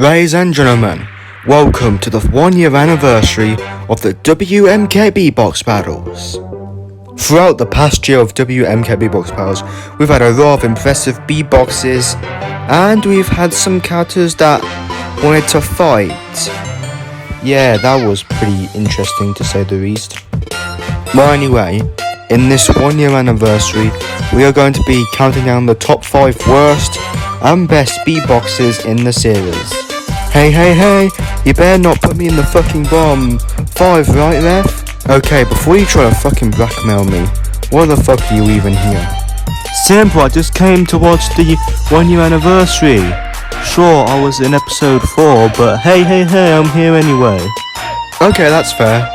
Ladies and gentlemen, welcome to the 1-year anniversary of the WMK Beatbox Battles. Throughout the past year of WMK Beatbox Battles, we've had a lot of impressive beatboxes, and we've had some characters that wanted to fight. Yeah, that was pretty interesting to say the least. Well, anyway, in this 1-year anniversary, we are going to be counting down the top 5 worst and best beatboxes in the series. Hey, you better not put me in the fucking bottom 5, right, ref? Okay, before you try to fucking blackmail me, why the fuck are you even here? Simple, I just came to watch the 1-year anniversary. Sure, I was in episode 4, but hey, I'm here anyway. Okay, that's fair.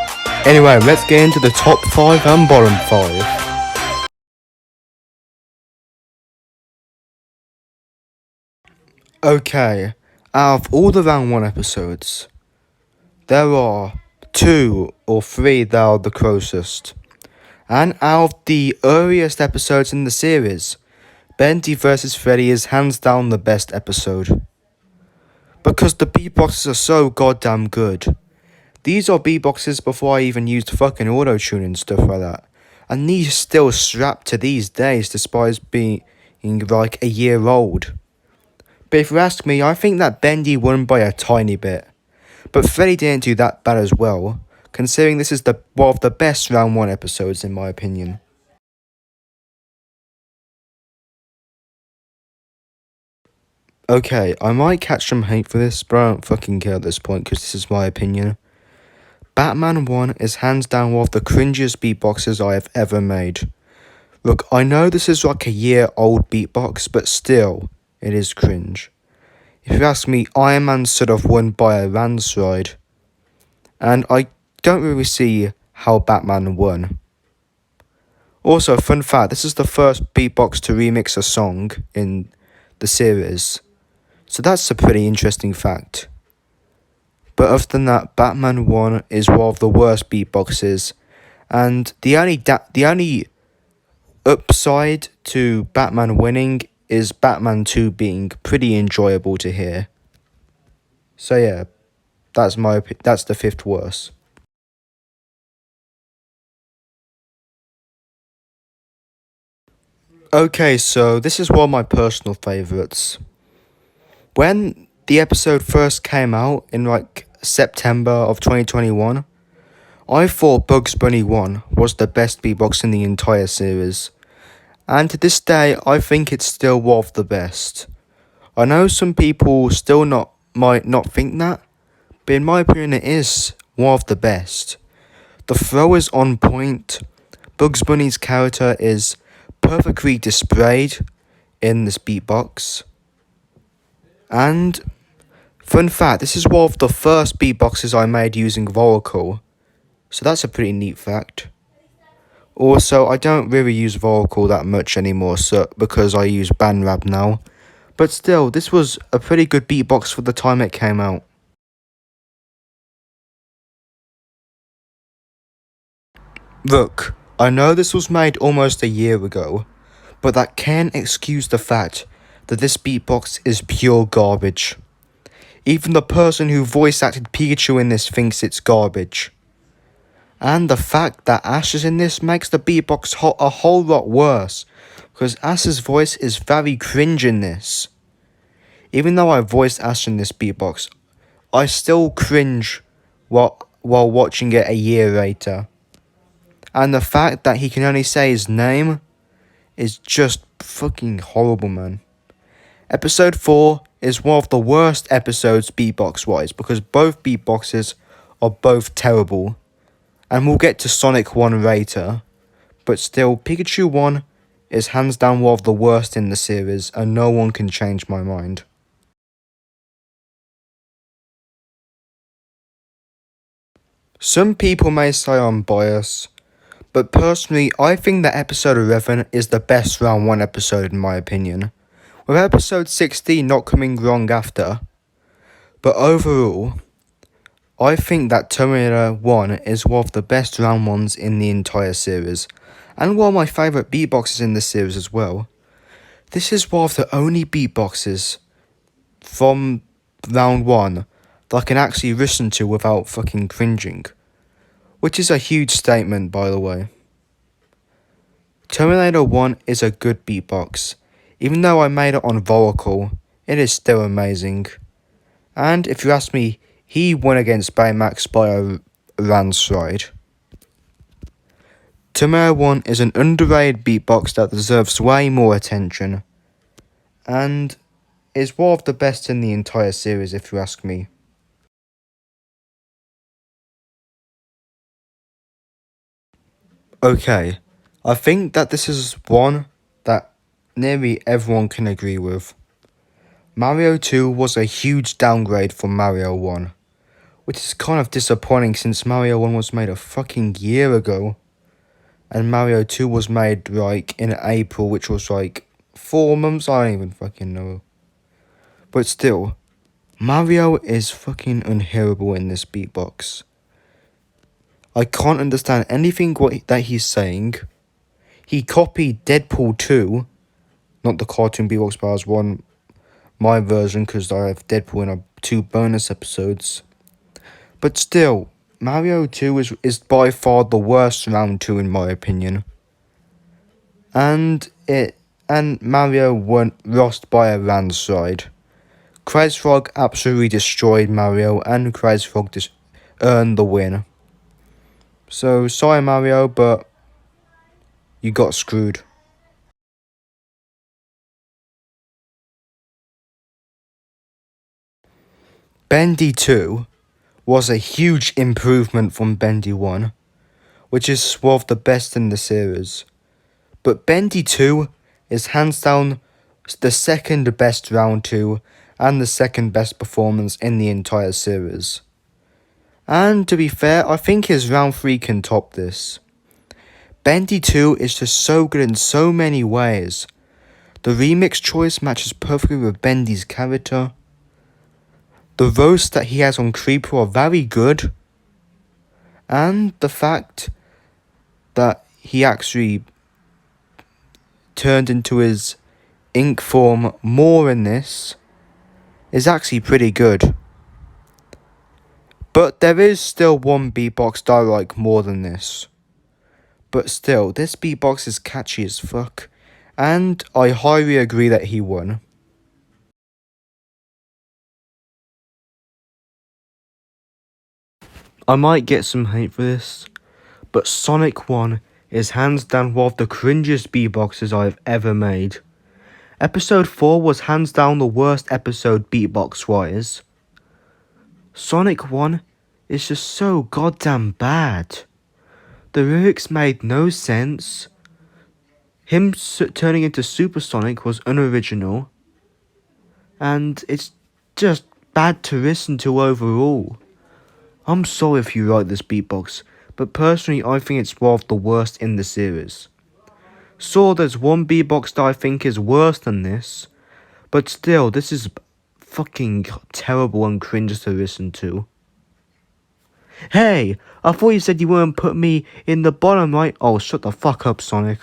Anyway, let's get into the top 5 and bottom 5. Okay, out of all the round 1 episodes, there are 2 or 3 that are the closest. And out of the earliest episodes in the series, BENDY vs Freddy is hands down the best episode. Because the beatboxes are so goddamn good. These are beatboxes before I even used fucking auto-tune and stuff like that. And these still strap to these days despite being like a year old. But if you ask me, I think that BENDY won by a tiny bit. But Freddy didn't do that bad as well, considering this is one of the best round 1 episodes in my opinion. Okay, I might catch some hate for this, but I don't fucking care at this point because this is my opinion. Batman 1 is hands down one of the cringiest beatboxes I have ever made. Look, I know this is like a year old beatbox, but still, it is cringe. If you ask me, Iron Man should have won by a landslide. And I don't really see how Batman won. Also, fun fact, this is the first beatbox to remix a song in the series. So that's a pretty interesting fact. But other than that, Batman 1 is one of the worst beatboxes. And the only upside to Batman winning is Batman 2 being pretty enjoyable to hear. So yeah, that's the 5th worst. Okay, so this is one of my personal favourites. When the episode first came out in like September of 2021, I thought Bugs Bunny 1 was the best beatbox in the entire series. And to this day, I think it's still one of the best. I know some people still might not think that, but in my opinion it is one of the best. The flow is on point, Bugs Bunny's character is perfectly displayed in this beatbox. And, fun fact, this is one of the first beatboxes I made using vocal, so that's a pretty neat fact. Also, I don't really use vocal that much anymore because I use BandLab now. But still, this was a pretty good beatbox for the time it came out. Look, I know this was made almost a year ago, but that can't excuse the fact that this beatbox is pure garbage. Even the person who voice acted Pikachu in this thinks it's garbage. And the fact that Ash is in this makes the beatbox a whole lot worse, because Ash's voice is very cringe in this. Even though I voiced Ash in this beatbox, I still cringe while watching it a year later. And the fact that he can only say his name is just fucking horrible, man. Episode 4 is one of the worst episodes beatbox-wise, because both beatboxes are both terrible. And we'll get to Sonic 1 later, but still, Pikachu 1 is hands down one of the worst in the series, and no one can change my mind. Some people may say I'm biased, but personally, I think that episode 11 is the best round 1 episode in my opinion, with episode 16 not coming wrong after. But overall, I think that Terminator 1 is one of the best round 1s in the entire series, and one of my favourite beatboxes in the series as well. This is one of the only beatboxes from round 1 that I can actually listen to without fucking cringing. Which is a huge statement, by the way. Terminator 1 is a good beatbox. Even though I made it on vocal, it is still amazing. And if you ask me, he won against Baymax by a landslide. Terminator 1 is an underrated beatbox that deserves way more attention. And is one of the best in the entire series, if you ask me. Okay, I think that this is one that nearly everyone can agree with. Mario 2 was a huge downgrade from Mario 1, which is kind of disappointing since Mario 1 was made a fucking year ago, and Mario 2 was made like in April, which was like 4 months, I don't even fucking know. But still, Mario is fucking unhearable in this beatbox. I can't understand anything that he's saying. He copied Deadpool 2, not the cartoon beatbox, but I was my version because I have Deadpool in 2 bonus episodes. But still, Mario 2 is by far the worst round 2 in my opinion. And Mario lost by a landslide. HEDGEHOG absolutely destroyed Mario, and HEDGEHOG earned the win. So sorry Mario, but you got screwed. BENDY 2 was a huge improvement from BENDY 1, which is one of the best in the series. But BENDY 2 is hands down the second best round 2 and the second best performance in the entire series. And to be fair, I think his round 3 can top this. BENDY 2 is just so good in so many ways. The remix choice matches perfectly with BENDY's character. The roasts that he has on Creeper are very good. And the fact that he actually turned into his ink form more in this is actually pretty good. But there is still one beatbox that I like more than this. But still, this beatbox is catchy as fuck, and I highly agree that he won. I might get some hate for this, but Sonic 1 is hands down one of the cringiest beatboxes I have ever made. Episode 4 was hands down the worst episode beatbox-wise. Sonic 1 is just so goddamn bad. The lyrics made no sense. Him turning into Super Sonic was unoriginal. And it's just bad to listen to overall. I'm sorry if you like this beatbox, but personally I think it's one of the worst in the series. So there's one beatbox that I think is worse than this, but still, this is fucking terrible and cringe to listen to. Hey, I thought you said you wouldn't put me in the bottom right. Oh, shut the fuck up, Sonic.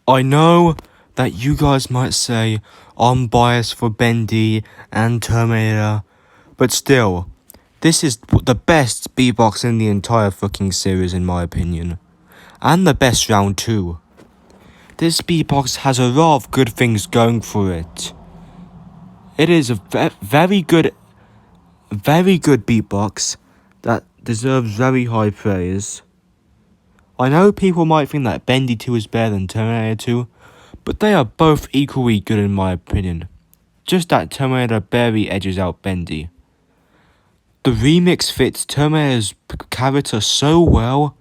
I know that you guys might say I'm biased for BENDY and Terminator, but still, this is the best beatbox in the entire fucking series in my opinion. And the best round too. This beatbox has a lot of good things going for it. It is a very good beatbox that deserves very high praise. I know people might think that BENDY 2 is better than Terminator 2, but they are both equally good in my opinion. Just that Terminator barely edges out BENDY. The remix fits Terminator's character so well,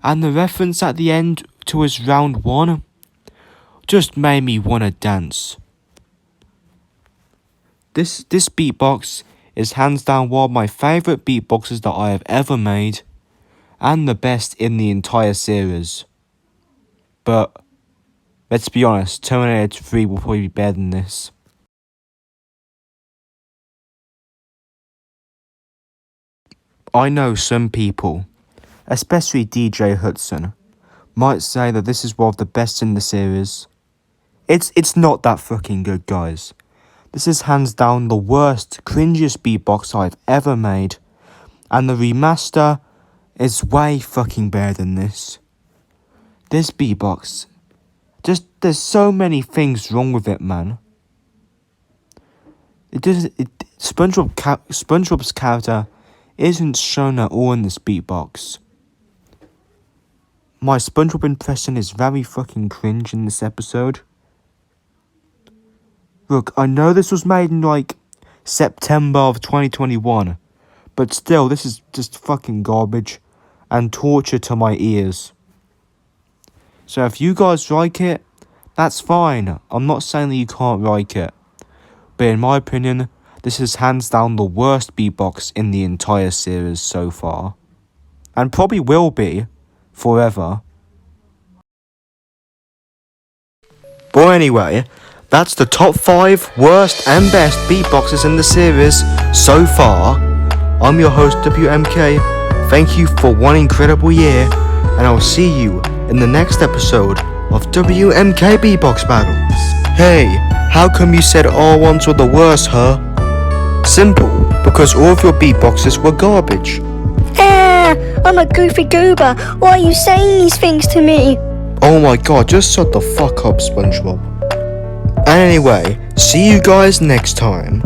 and the reference at the end to his round 1 just made me wanna dance. This beatbox is hands down one of my favourite beatboxes that I have ever made, and the best in the entire series. But let's be honest, Terminator 3 will probably be better than this. I know some people, especially DJ Hudson, might say that this is one of the best in the series. It's not that fucking good, guys. This is hands down the worst, cringiest beatbox I've ever made. And the remaster is way fucking better than this. This beatbox, there's so many things wrong with it, man. SpongeBob's character isn't shown at all in this beatbox. My SpongeBob impression is very fucking cringe in this episode. Look, I know this was made in like September of 2021, but still, this is just fucking garbage and torture to my ears. So if you guys like it, that's fine. I'm not saying that you can't like it. But in my opinion, this is hands down the worst beatbox in the entire series so far. And probably will be forever. But anyway, that's the top 5 worst and best beatboxes in the series so far. I'm your host WMK. Thank you for one incredible year, and I'll see you in the next episode of WMK Beatbox Battles. Hey, how come you said all ones were the worst, huh? Simple, because all of your beatboxes were garbage. I'm a goofy goober. Why are you saying these things to me? Oh my god, just shut the fuck up, SpongeBob. And anyway, see you guys next time.